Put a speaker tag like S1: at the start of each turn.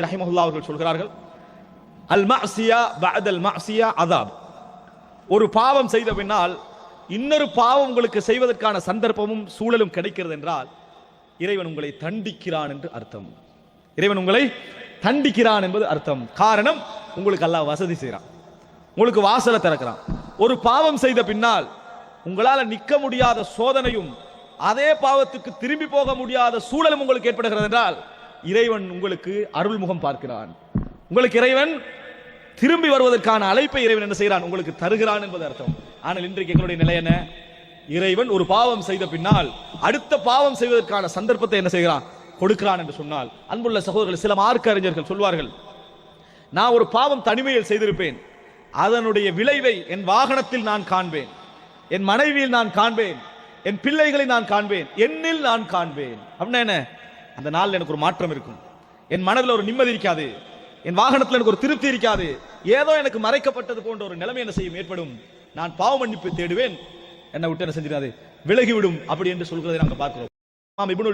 S1: ரஹிமஹுல்லாஹ் அவர்கள் சொல்கிறார்கள், அல் மஅசியா பஅதல் மஅசியா அஸாப். ஒரு பாவம் செய்த பின்னால் இன்னொரு பாவம் உங்களுக்கு செய்வதற்கான சந்தர்ப்பமும் சூழலும் கிடைக்கிறது என்றால் இறைவன் உங்களை தண்டிக்கிறான் என்று அர்த்தம். இறைவன் உங்களை தண்டிக்கிறான் என்பது அர்த்தம். காரணம், உங்களுக்கு அல்லாஹ் வசதி செய்கிறான், உங்களுக்கு வாசலை திறக்கிறான். ஒரு பாவம் செய்த பின்னால் உங்களால் நிற்க முடியாத சோதனையும் அதே பாவத்துக்கு திரும்பி போக முடியாத சூழலும் உங்களுக்கு ஏற்படுகிறது என்றால் இறைவன் உங்களுக்கு அருள்முகம் பார்க்கிறான். உங்களுக்கு இறைவன் திரும்பி வருவதற்கான அழைப்பை இறைவன் என்ன செய்கிறான், உங்களுக்கு தருகிறான் என்பது அர்த்தம். ஆனால் இன்றைக்கு எங்களுடைய நிலை என்ன? இறைவன் ஒரு பாவம் செய்த பின்னால் அடுத்த பாவம் செய்வதற்கான சந்தர்ப்பத்தை என்ன செய்கிறான், கொடுக்கிறான் என்று சொன்னால், அன்புள்ள சகோதரர்கள், சில மார்க்க அறிஞர்கள் சொல்வார்கள், நான் ஒரு பாவம் தனிமையில் செய்திருப்பேன், அதனுடைய விளைவை என் வாகனத்தில் நான் காண்பேன், என் மனைவியில் நான் காண்பேன், என் பிள்ளைகளை நான் காண்பேன், என்னில் நான் காண்பேன். அப்படின்னா என்ன? அந்த நாள் எனக்கு ஒரு மாற்றம் இருக்கும், என் மனதில் ஒரு நிம்மதி இருக்காது, என் வாகனத்தில் எனக்கு ஒரு திருப்தி இருக்காது, ஏதோ எனக்கு மறைக்கப்பட்டது போன்ற ஒரு நிலைமை என்ன செய்யும், ஏற்படும். நான் பாவ மன்னிப்பு தேடுவேன், என்னை விட்டு என்ன செஞ்சிடாது, விலகிவிடும் அப்படி என்று சொல்கிறதை நாங்கள் பார்க்கிறோம்.